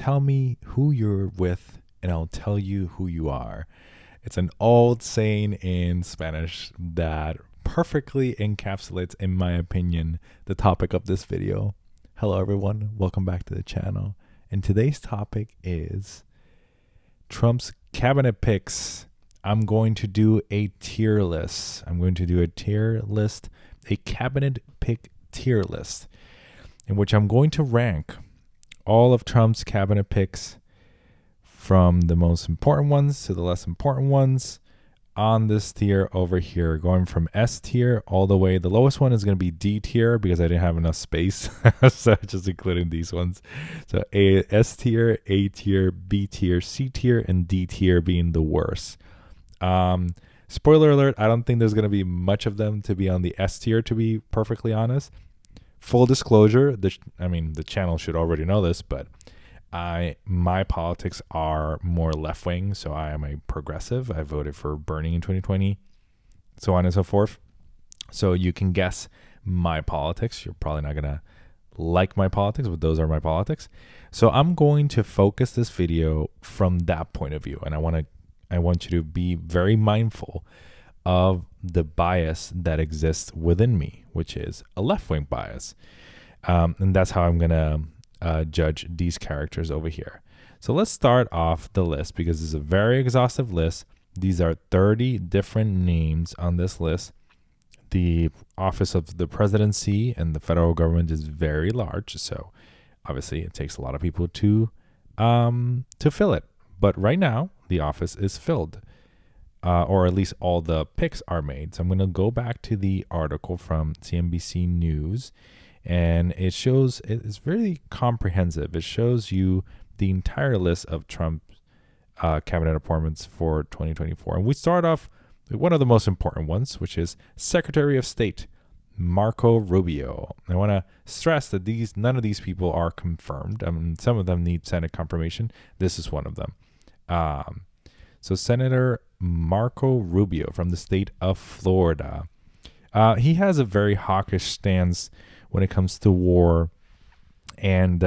tell me who you're with, and I'll tell you who you are. It's an old saying in Spanish that perfectly encapsulates, in my opinion, the topic of this video. Hello, everyone. Welcome back to the channel. And today's topic is Trump's cabinet picks. I'm going to do a tier list. A cabinet pick tier list, in which I'm going to rank all of Trump's cabinet picks from the most important ones to the less important ones on this tier over here, going from S tier all the way. The lowest one is going to be D tier because I didn't have enough space. So just including these ones. So S tier, A tier, B tier, C tier, and D tier being the worst. Spoiler alert, I don't think there's going to be much of them to be on the S tier, to be perfectly honest. Full disclosure, the channel should already know this, but my politics are more left-wing, so I am a progressive. I voted for Bernie in 2020, so on and so forth. So you can guess my politics. You're probably not going to like my politics, but those are my politics. So I'm going to focus this video from that point of view, and I want you to be very mindful of the bias that exists within me, which is a left-wing bias. And that's how I'm going to judge these characters over here. So let's start off the list because it's a very exhaustive list. These are 30 different names on this list. The office of the presidency and the federal government is very large, so obviously it takes a lot of people to fill it. But right now, the office is filled, or at least all the picks are made. So I'm going to go back to the article from CNBC News. And it shows, it's really comprehensive. It shows you the entire list of Trump's cabinet appointments for 2024. And we start off with one of the most important ones, which is Secretary of State Marco Rubio. I want to stress that none of these people are confirmed. Some of them need Senate confirmation. This is one of them. So Senator Marco Rubio from the state of Florida. He has a very hawkish stance when it comes to war, and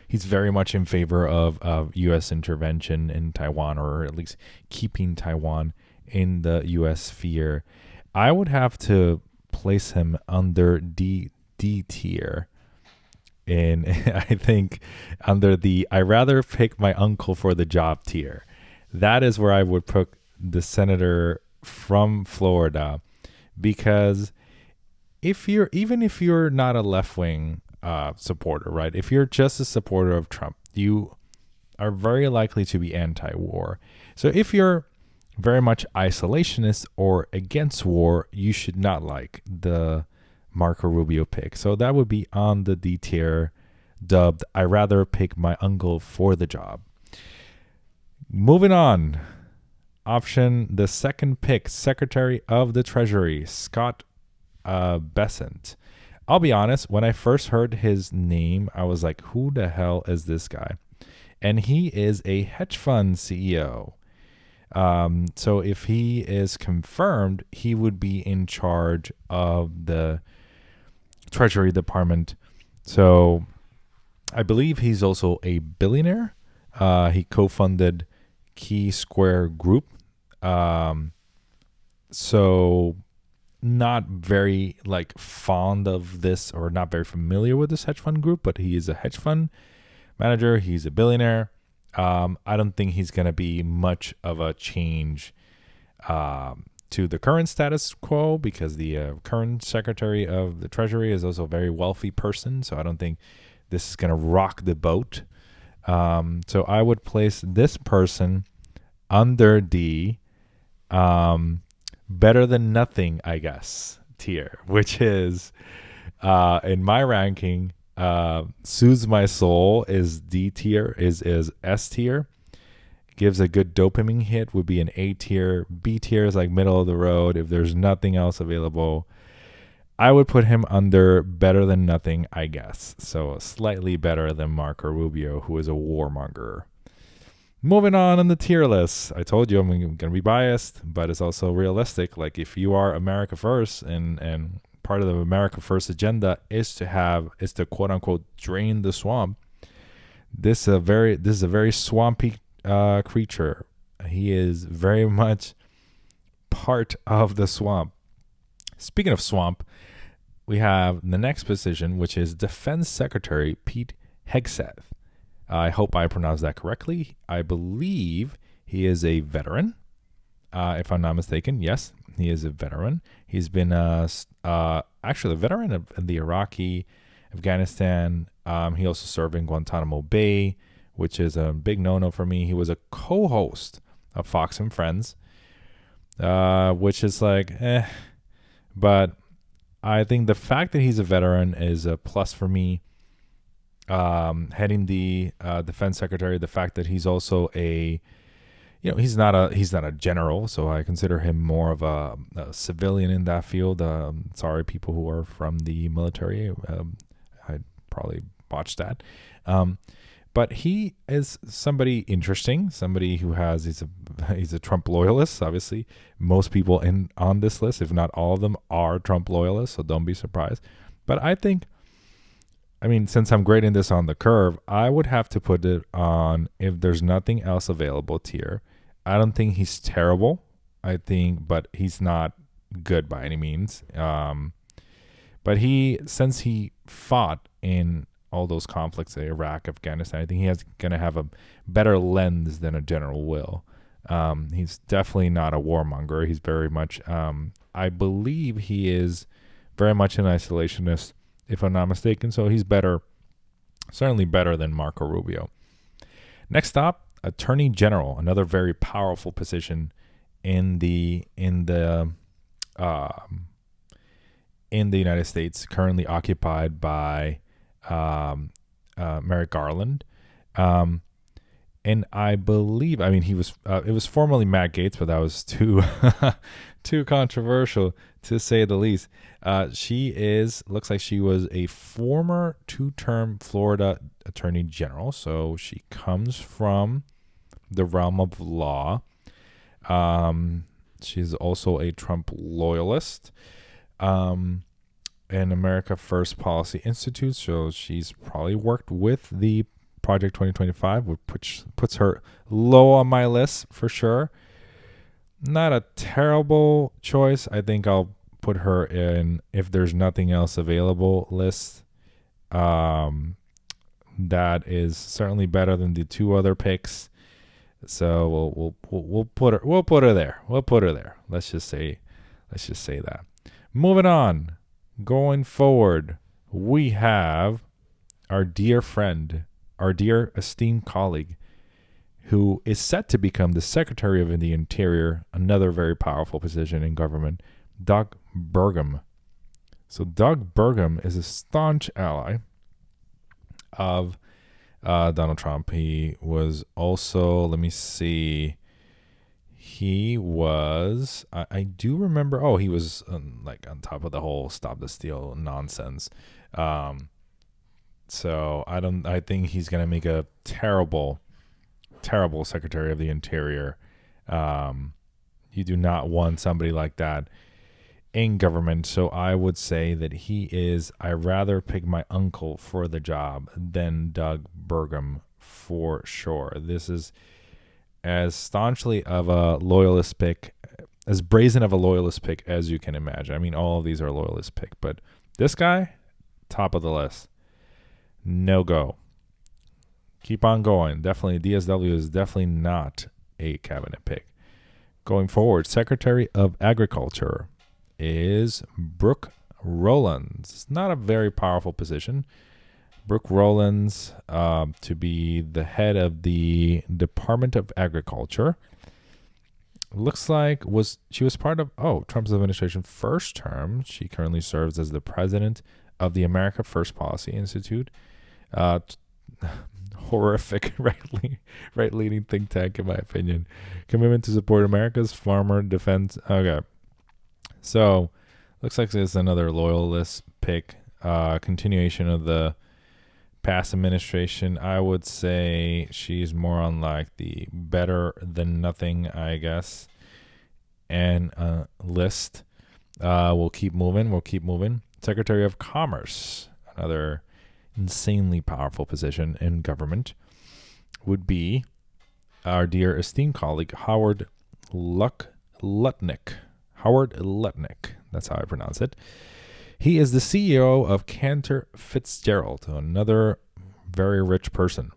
he's very much in favor of U.S. intervention in Taiwan, or at least keeping Taiwan in the U.S. sphere. I would have to place him under D tier, and I think under the I rather pick my uncle for the job tier. That is where I would put the senator from Florida, because if you're not a left-wing supporter, right? If you're just a supporter of Trump, you are very likely to be anti-war. So if you're very much isolationist or against war, you should not like the Marco Rubio pick. So that would be on the D tier, dubbed I rather pick my uncle for the job. Moving on. The second pick, Secretary of the Treasury, Scott Bessent. I'll be honest, when I first heard his name, I was like, who the hell is this guy? And he is a hedge fund CEO. So if he is confirmed, he would be in charge of the Treasury Department. So I believe he's also a billionaire. He co-funded Key Square Group. So not very fond of this, or not very familiar with this hedge fund group, but he is a hedge fund manager. He's a billionaire. I don't think he's going to be much of a change to the current status quo, because the current Secretary of the Treasury is also a very wealthy person. So I don't think this is going to rock the boat. So I would place this person under the better than nothing, I guess, tier, which is in my ranking, soothes my soul is D tier, is S tier, gives a good dopamine hit, would be an A tier. B tier is like middle of the road. If there's nothing else available, I would put him under better than nothing, I guess. So slightly better than Marco Rubio, who is a warmonger. Moving on the tier list. I told you I'm going to be biased, but it's also realistic. Like, if you are America First, and part of the America First agenda is to quote unquote drain the swamp, This is a very swampy creature. He is very much part of the swamp. Speaking of swamp, we have the next position, which is Defense Secretary Pete Hegseth. I hope I pronounced that correctly. I believe he is a veteran, if I'm not mistaken. Yes, he is a veteran. He's been actually a veteran of the Iraqi, Afghanistan. He also served in Guantanamo Bay, which is a big no-no for me. He was a co-host of Fox and Friends, which is like, but I think the fact that he's a veteran is a plus for me. Heading the defense secretary, the fact that he's also he's not a general, so I consider him more of a civilian in that field. Sorry, people who are from the military, I probably botched that. But he is somebody interesting, somebody who he's a Trump loyalist. Obviously, most people on this list, if not all of them, are Trump loyalists, so don't be surprised. But I think, since I'm grading this on the curve, I would have to put it on if there's nothing else available tier. I don't think he's terrible. But he's not good by any means. But since he fought in all those conflicts in Iraq, Afghanistan, I think he's going to have a better lens than a general will. He's definitely not a warmonger. He's very much, I believe he is very much an isolationist, if I'm not mistaken. So he's certainly better than Marco Rubio. Next up, Attorney General, another very powerful position in the United States, currently occupied by Merrick Garland. And I believe, he was, it was formerly Matt Gaetz, but that was too controversial to say the least. Looks like she was a former 2-term Florida Attorney General. So she comes from the realm of law. She's also a Trump loyalist. And America First Policy Institute. So she's probably worked with the Project 2025, which puts her low on my list for sure. Not a terrible choice. I think I'll put her in if there's nothing else available list. That is certainly better than the 2 other picks. So we'll put her there. We'll put her there. Let's just say that. Moving on. Going forward, we have our dear friend, our dear esteemed colleague, who is set to become the Secretary of the Interior, another very powerful position in government, Doug Burgum. So Doug Burgum is a staunch ally of Donald Trump. He was also, let me see, he was, I do remember, he was on top of the whole Stop the Steal nonsense. So I think he's going to make a terrible Secretary of the Interior. You do not want somebody like that in government. So I would say that I'd rather pick my uncle for the job than Doug Burgum for sure. This is as staunchly of a loyalist pick, as brazen of a loyalist pick as you can imagine. All of these are loyalist pick, but this guy, top of the list. No go. Keep on going. Definitely, DSW is definitely not a cabinet pick. Going forward, Secretary of Agriculture is Brooke Rollins. It's not a very powerful position. Brooke Rollins to be the head of the Department of Agriculture. Looks like she was part of Trump's administration first term. She currently serves as the president of the America First Policy Institute. Horrific right-leaning think tank, in my opinion. Commitment to support America's farmer defense. Okay. So, looks like there's another loyalist pick. Continuation of the past administration. I would say she's more on the better than nothing, I guess, and list. We'll keep moving. Secretary of Commerce, another insanely powerful position in government. would be our dear esteemed colleague, Howard Lutnick. Howard Lutnick. That's how I pronounce it. He is the CEO of Cantor Fitzgerald, another very rich person.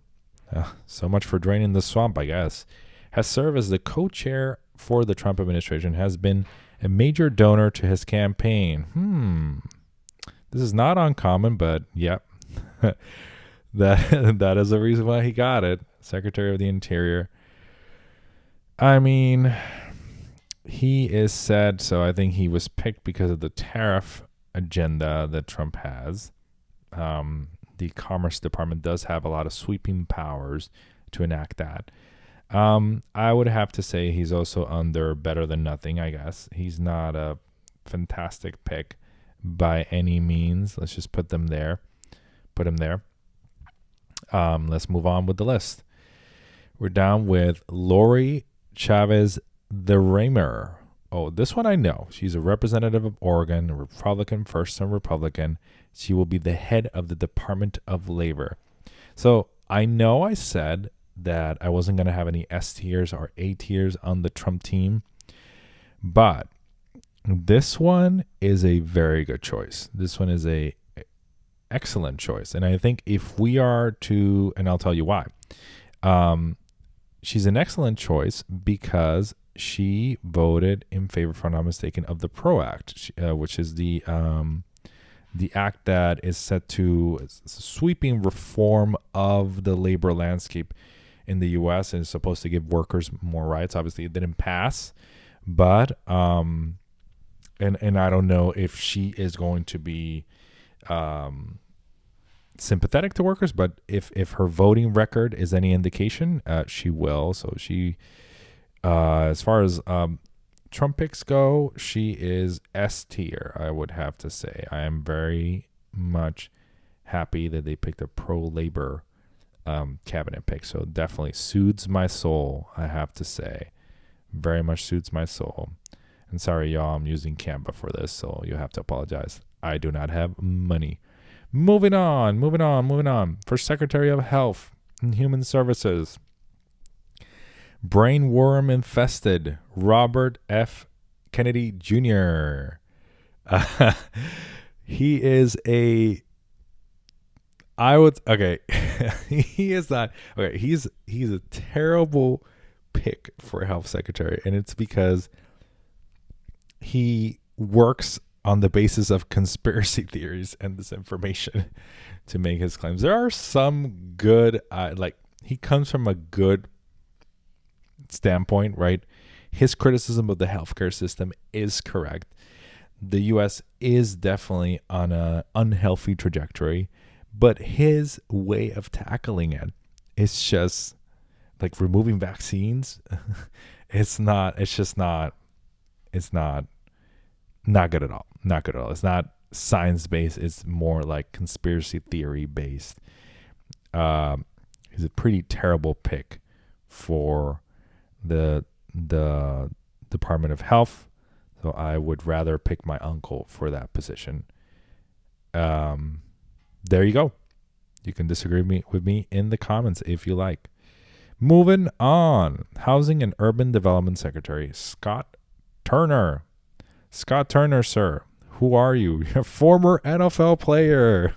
So much for draining the swamp, I guess. Has served as the co-chair for the Trump administration, has been a major donor to his campaign. This is not uncommon, but yep. that is the reason why he got it. Secretary of the Interior. I mean, he is said, so I think he was picked because of the tariff agenda that Trump has. The Commerce Department does have a lot of sweeping powers to enact that. I would have to say he's also under better than nothing, I guess. He's not a fantastic pick by any means. Let's just put him there. Let's move on with the list. We're down with Lori Chavez the Raymer. Oh, this one I know. She's a representative of Oregon, a Republican, first-time Republican. She will be the head of the Department of Labor. So I know I said that I wasn't going to have any S tiers or A tiers on the Trump team, but this one is a very good choice. This one is a excellent choice. And I think if we are to, and I'll tell you why, she's an excellent choice because she voted in favor, if I'm not mistaken, of the PRO Act, which is the act that is set to sweeping reform of the labor landscape in the U.S. and is supposed to give workers more rights. Obviously, it didn't pass, but and I don't know if she is going to be sympathetic to workers, but if her voting record is any indication, she will. So she, as far as Trump picks go, she is S tier, I would have to say. I am very much happy that they picked a pro-labor cabinet pick. So definitely soothes my soul, I have to say. Very much soothes my soul. And sorry, y'all, I'm using Canva for this, so you have to apologize. I do not have money. Moving on. For Secretary of Health and Human Services, brainworm infested Robert F. Kennedy Jr. He is he is not okay. He's a terrible pick for a health secretary, and it's because he works on the basis of conspiracy theories and disinformation to make his claims. There are some good, he comes from a good standpoint, right? His criticism of the healthcare system is correct. The U.S. is definitely on an unhealthy trajectory, but his way of tackling it is just like removing vaccines. It's not good at all. Not good at all. It's not science-based. It's more like conspiracy theory-based. He's a pretty terrible pick for the Department of Health. So I would rather pick my uncle for that position. There you go. You can disagree with me in the comments if you like. Moving on. Housing and Urban Development Secretary Scott Turner. Scott Turner, sir. Who are you? You're a former NFL player.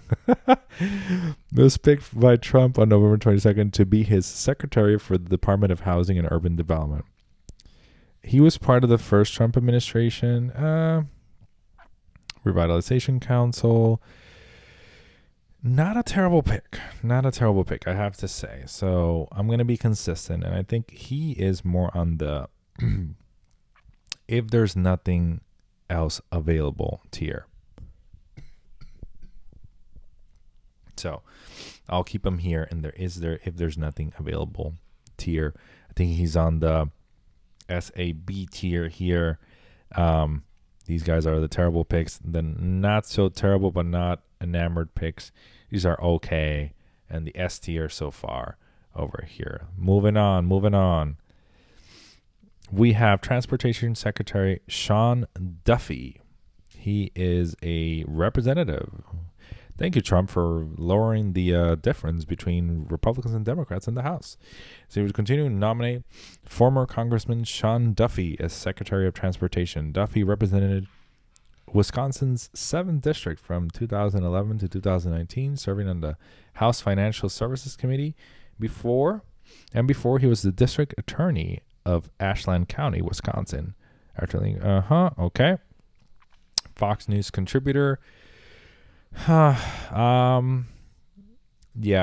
Was picked by Trump on November 22nd to be his secretary for the Department of Housing and Urban Development. He was part of the first Trump administration, Revitalization Council. Not a terrible pick, I have to say. So I'm going to be consistent, and I think he is more on the if there's nothing else available tier. So I'll keep him here, and if there's nothing available tier. I think he's on the SAB tier here. These guys are the terrible picks, the not so terrible but not enamored picks. These are okay, and the S tier so far over here. Moving on. We have Transportation Secretary Sean Duffy. He is a representative, Thank you, Trump, for lowering the difference between Republicans and Democrats in the House. So he would continue to nominate former Congressman Sean Duffy as Secretary of Transportation. Duffy represented Wisconsin's 7th District from 2011 to 2019, serving on the House Financial Services Committee. Before he was the District Attorney of Ashland County, Wisconsin. Okay. Fox News contributor. Yeah,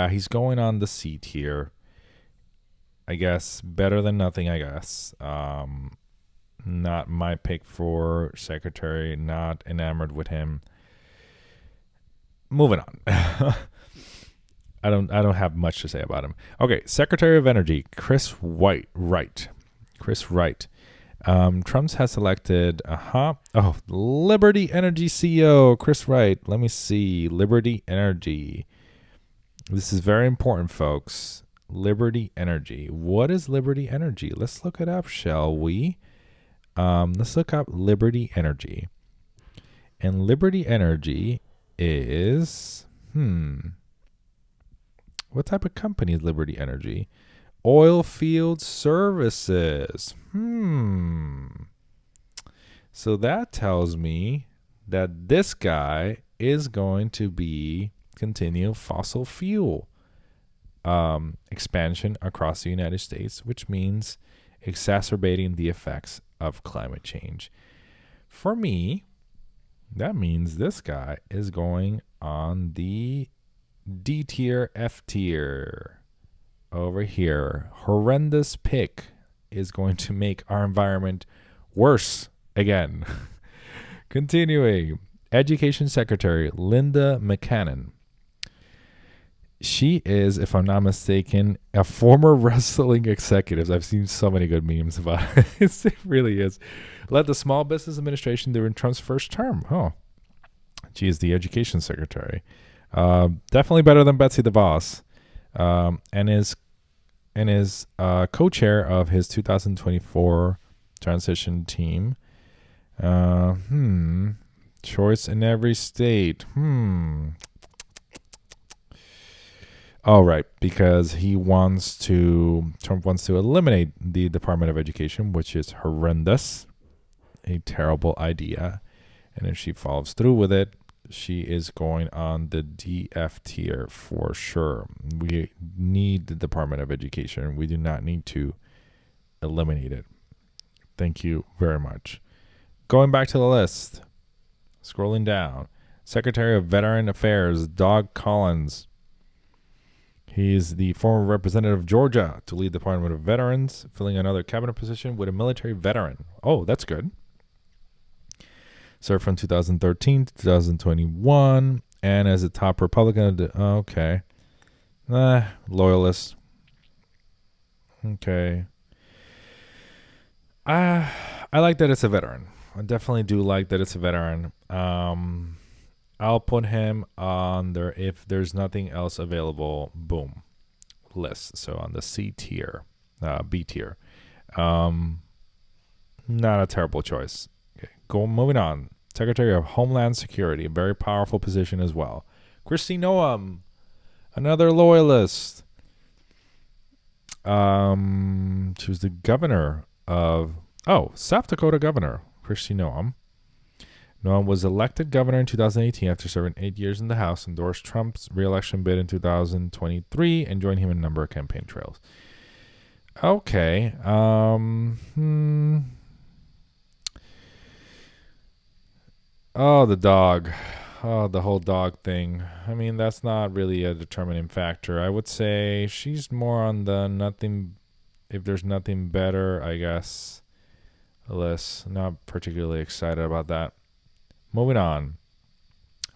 he's going on the seat here. I guess better than nothing, I guess. Not my pick for secretary, not enamored with him. Moving on. I don't have much to say about him. Okay, Secretary of Energy, Chris Wright. Trump's has selected Liberty Energy CEO Chris Wright. Let me see. Liberty Energy. This is very important, folks. Liberty Energy. What is Liberty Energy? Let's look it up, shall we? Let's look up Liberty Energy. And Liberty Energy is what type of company is Liberty Energy? Oil field services. So that tells me that this guy is going to be continue fossil fuel expansion across the United States, which means exacerbating the effects of climate change. For me, that means this guy is going on the D tier, F tier. Over here, horrendous pick is going to make our environment worse again. Continuing, Education Secretary Linda McCannon. She is, if I'm not mistaken, a former wrestling executive. I've seen so many good memes about it. It really is. Led the Small Business Administration during Trump's first term. Oh, she is the Education Secretary. Definitely better than Betsy DeVos. And is co-chair of his 2024 transition team. Choice in every state. All right, because Trump wants to eliminate the Department of Education, which is horrendous, a terrible idea. And if she follows through with it, she is going on the DF tier for sure. We need the Department of Education. We do not need to eliminate it. Thank you very much. Going back to the list, scrolling down, Secretary of Veteran Affairs, Doug Collins. He's the former representative of Georgia to lead the Department of Veterans, filling another cabinet position with a military veteran. Oh, that's good. Served from 2013 to 2021, and as a top Republican. Okay. Loyalist. Okay. I like that it's a veteran. I definitely do like that it's a veteran. I'll put him on there if there's nothing else available. Boom. List. So on the C tier, B tier. Not a terrible choice. Okay. Moving on. Secretary of Homeland Security, a very powerful position as well. Kristi Noem, another loyalist. She was the governor of South Dakota governor, Kristi Noem. Noem was elected governor in 2018 after serving 8 years in the House, endorsed Trump's re-election bid in 2023, and joined him in a number of campaign trails. Okay. Oh, the dog. Oh, the whole dog thing. I mean, that's not really a determining factor. I would say she's more on the nothing, if there's nothing better, I guess, list. Not particularly excited about that. Moving on.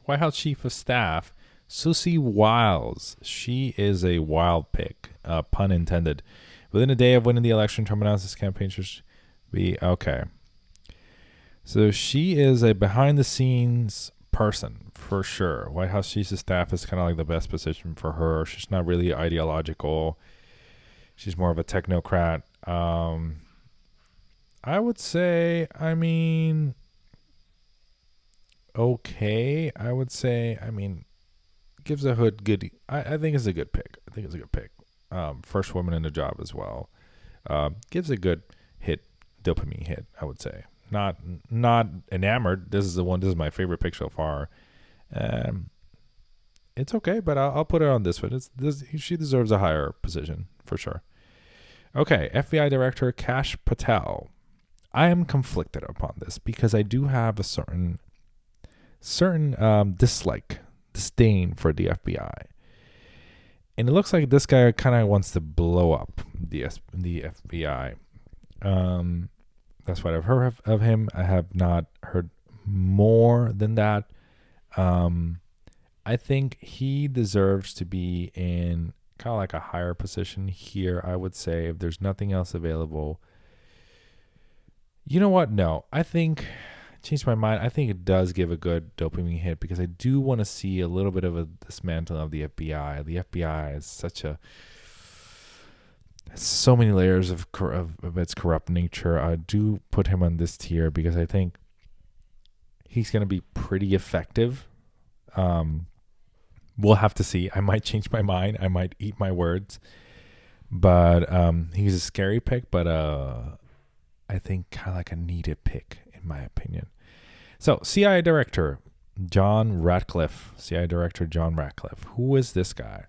White House Chief of Staff, Susie Wiles. She is a wild pick, pun intended. Within a day of winning the election, Trump announced his campaign should be okay. So she is a behind-the-scenes person for sure. White House Chief of Staff is kind of like the best position for her. She's not really ideological. She's more of a technocrat. I would say, okay. gives a hood good. I think it's a good pick. First woman in the job as well. Gives a good dopamine hit, I would say. Not enamored. This is my favorite pick so far. It's okay, but I'll put it on this one. She deserves a higher position for sure. Okay, FBI Director Kash Patel. I am conflicted upon this because I do have a certain disdain for the FBI. And it looks like this guy kind of wants to blow up the FBI. That's what I've heard of him. I have not heard more than that. I think he deserves to be in kind of like a higher position here, I would say, if there's nothing else available. You know what? No, I think, changed my mind. I think it does give a good dopamine hit because I do want to see a little bit of a dismantling of the FBI. The FBI is so many layers of its corrupt nature. I do put him on this tier because I think he's going to be pretty effective. We'll have to see. I might change my mind. I might eat my words. But he's a scary pick, but I think kind of like a needed pick, in my opinion. So, CIA Director John Ratcliffe. Who is this guy?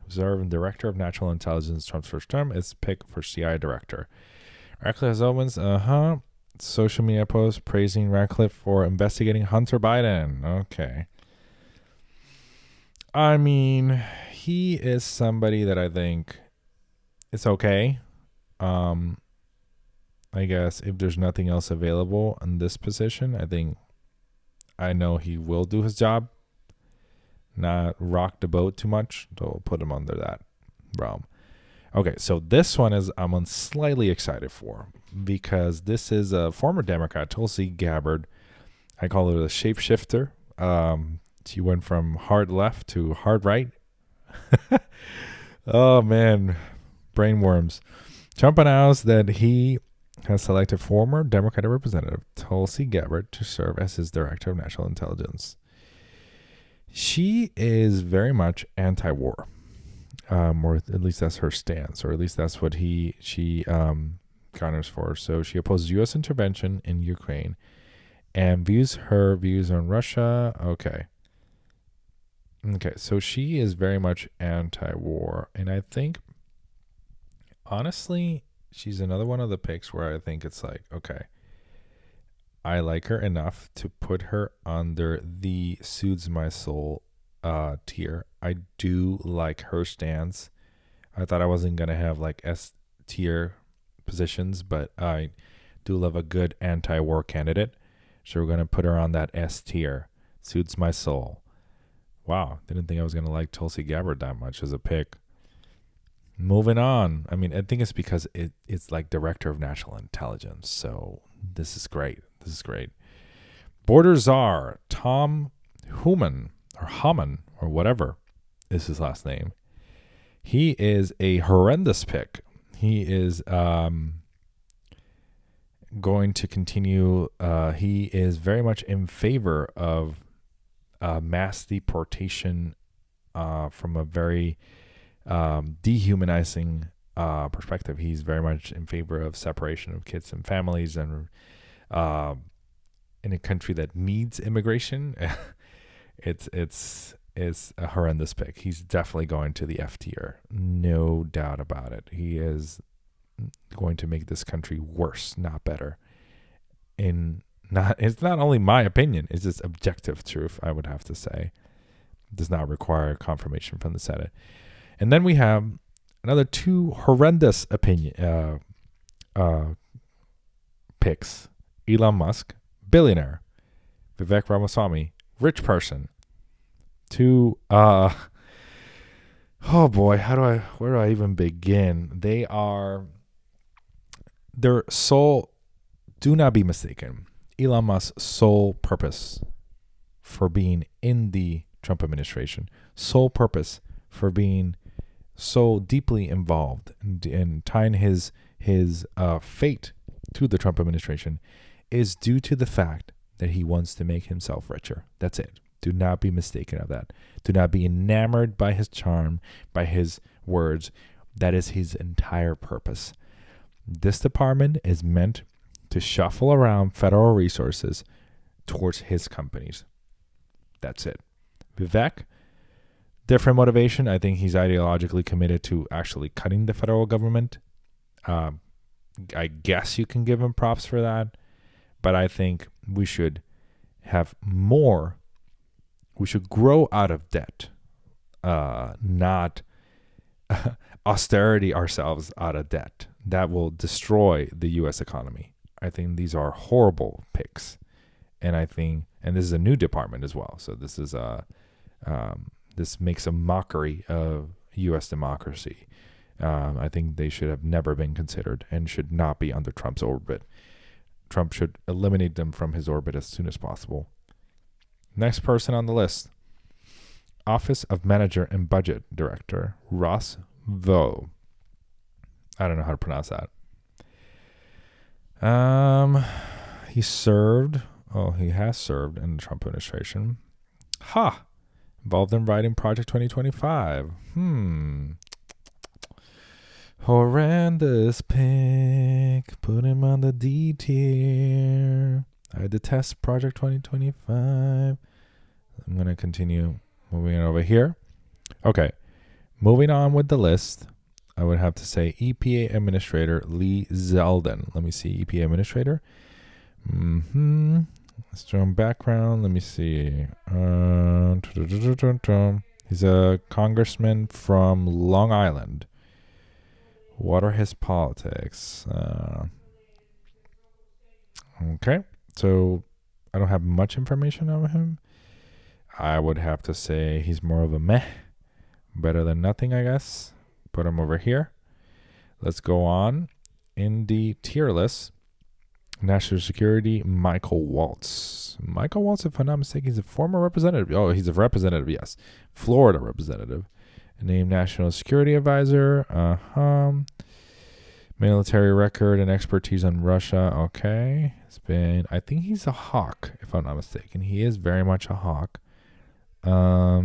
Observing Director of National Intelligence, Trump's first term, is pick for CIA Director. Ratcliffe has opens, social media post praising Ratcliffe for investigating Hunter Biden. Okay. I mean, he is somebody that I think it's okay. I guess if there's nothing else available in this position, I know he will do his job. Not rock the boat too much. So put him under that realm. Okay, so this one I'm slightly excited for because this is a former Democrat, Tulsi Gabbard. I call her a shapeshifter. She went from hard left to hard right. Oh, man. Brainworms. Trump announced that he has selected former Democratic Representative Tulsi Gabbard to serve as his Director of National Intelligence. She is very much anti-war, or at least that's her stance, or at least that's what she garners for. So she opposes U.S. intervention in Ukraine and her views on Russia. Okay, so she is very much anti-war, and I think, honestly, she's another one of the picks where I think it's like, okay, I like her enough to put her under the soothes my soul tier. I do like her stance. I thought I wasn't going to have like S tier positions, but I do love a good anti-war candidate. So we're going to put her on that S tier. Soothes my soul. Wow, didn't think I was going to like Tulsi Gabbard that much as a pick. Moving on. I mean, I think it's because it's like Director of National Intelligence. So this is great. Border Czar Tom Hammond or whatever is his last name. He is a horrendous pick. He is going to continue. He is very much in favor of mass deportation from a very dehumanizing perspective. He's very much in favor of separation of kids and families, and in a country that needs immigration, it's a horrendous pick. He's definitely going to the F tier, no doubt about it. He is going to make this country worse, not better. It's not only my opinion; it's just objective truth. I would have to say, it does not require confirmation from the Senate. And then we have another two horrendous picks. Elon Musk, billionaire. Vivek Ramaswamy, rich person. Two, oh boy, where do I even begin? Their sole, do not be mistaken, Elon Musk's sole purpose for being in the Trump administration, sole purpose for being so deeply involved in tying his fate to the Trump administration is due to the fact that he wants to make himself richer. That's it. Do not be mistaken of that. Do not be enamored by his charm, by his words. That is his entire purpose. This department is meant to shuffle around federal resources towards his companies. That's it. Vivek, different motivation. I think he's ideologically committed to actually cutting the federal government. I guess you can give him props for that. But I think we should have more. We should grow out of debt, not austerity ourselves out of debt. That will destroy the U.S. economy. I think these are horrible picks. And this is a new department as well. So this is this makes a mockery of U.S. democracy. I think they should have never been considered and should not be under Trump's orbit. Trump should eliminate them from his orbit as soon as possible. Next person on the list, Office of Manager and Budget Director, Ross Vo. I don't know how to pronounce that. He has served in the Trump administration. Involved in writing Project 2025. Horrendous pick. Put him on the D tier. I detest Project 2025. I'm going to continue moving it over here. Okay. Moving on with the list, I would have to say EPA Administrator Lee Zeldin. Let me see. EPA Administrator. Strong background. Let me see. He's a congressman from Long Island. What are his politics? Okay. So I don't have much information on him. I would have to say he's more of a meh. Better than nothing, I guess. Put him over here. Let's go on. In the tier list, National Security, Michael Waltz. Michael Waltz, if I'm not mistaken, he's a former representative. Oh, he's a representative, yes. Florida representative. Named National Security Advisor. Military record and expertise on Russia. Okay. I think he's a hawk, if I'm not mistaken. He is very much a hawk. Let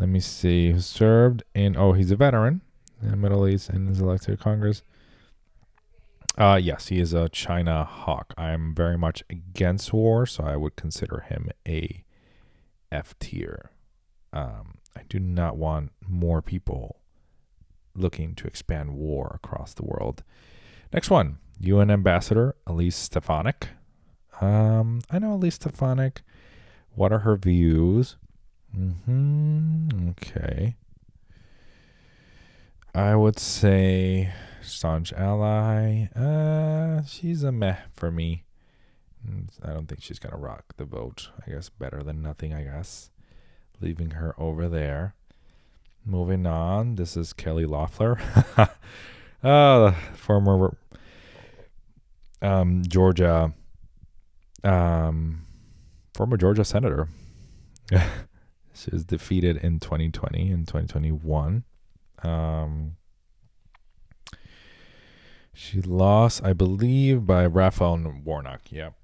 me see. Who served in, he's a veteran in the Middle East and is elected to Congress. Yes, he is a China hawk. I'm very much against war, so I would consider him a F tier. I do not want more people looking to expand war across the world. Next one, UN Ambassador Elise Stefanik. I know Elise Stefanik. What are her views? Okay. I would say staunch ally. She's a meh for me. I don't think she's gonna rock the vote. I guess better than nothing, I guess. Leaving her over there. Moving on. This is Kelly Loeffler. Former Georgia senator. She was defeated in 2020 and 2021. She lost, I believe, by Raphael Warnock. Yep.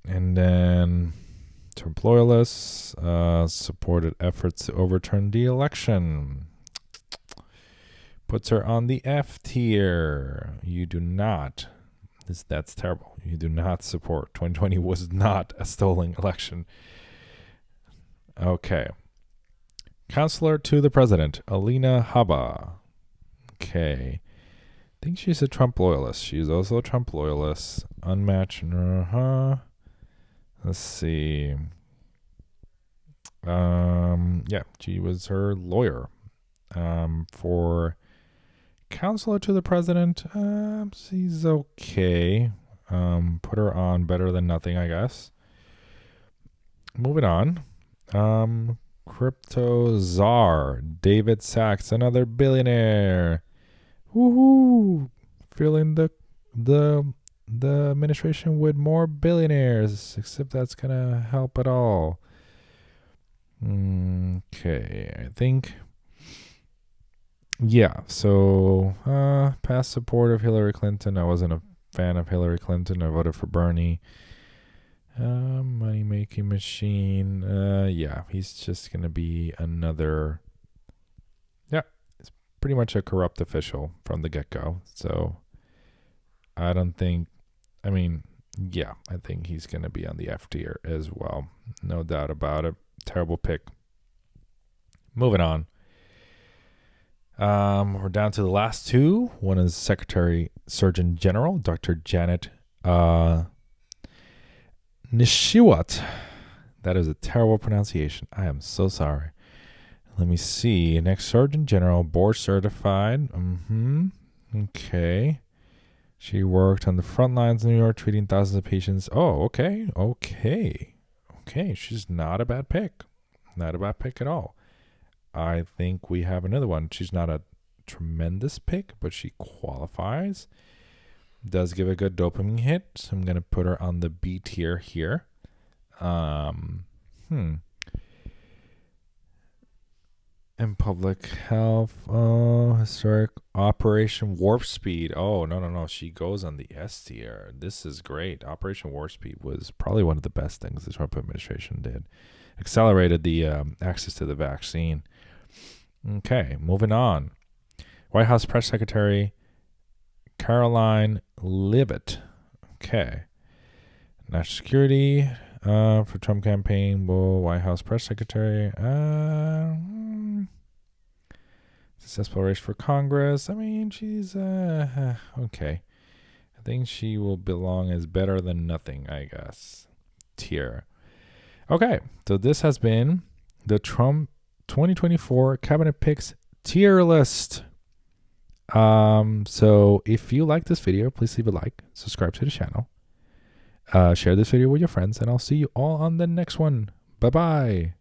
And then Trump loyalists supported efforts to overturn the election. Puts her on the F tier. You do not. That's terrible. You do not support. 2020 was not a stolen election. Okay. Counselor to the President, Alina Habba. Okay. I think she's a Trump loyalist. She's also a Trump loyalist. Unmatched. Let's see. Yeah, she was her lawyer. For counselor to the president, she's okay. Put her on better than nothing, I guess. Moving on. Crypto czar David Sachs, another billionaire. Woohoo! Filling the administration with more billionaires, except that's gonna help at all. Okay, I think. Yeah, so past support of Hillary Clinton. I wasn't a fan of Hillary Clinton. I voted for Bernie. Money making machine. Yeah, he's just gonna be another. Yeah, it's pretty much a corrupt official from the get go. So I don't think. I mean, yeah, I think he's gonna be on the F tier as well. No doubt about it. Terrible pick. Moving on. We're down to the last two. One is Secretary Surgeon General, Dr. Janet Nishiwat. That is a terrible pronunciation. I am so sorry. Let me see. Next Surgeon General, board certified. Okay. She worked on the front lines in New York, treating thousands of patients. Oh, okay. She's not a bad pick. Not a bad pick at all. I think we have another one. She's not a tremendous pick, but she qualifies. Does give a good dopamine hit, so I'm going to put her on the B tier here. In public health, historic Operation Warp Speed. Oh, no. She goes on the S tier. This is great. Operation Warp Speed was probably one of the best things the Trump administration did. Accelerated the access to the vaccine. Okay, moving on. White House Press Secretary Caroline Leavitt. Okay. National Security for Trump campaign. White House Press Secretary. Successful race for Congress. I mean, she's okay. I think she will belong as better than nothing, I guess. Tier. Okay, so this has been the Trump 2024 Cabinet Picks tier list. So if you like this video, please leave a like, subscribe to the channel, share this video with your friends, and I'll see you all on the next one. Bye-bye.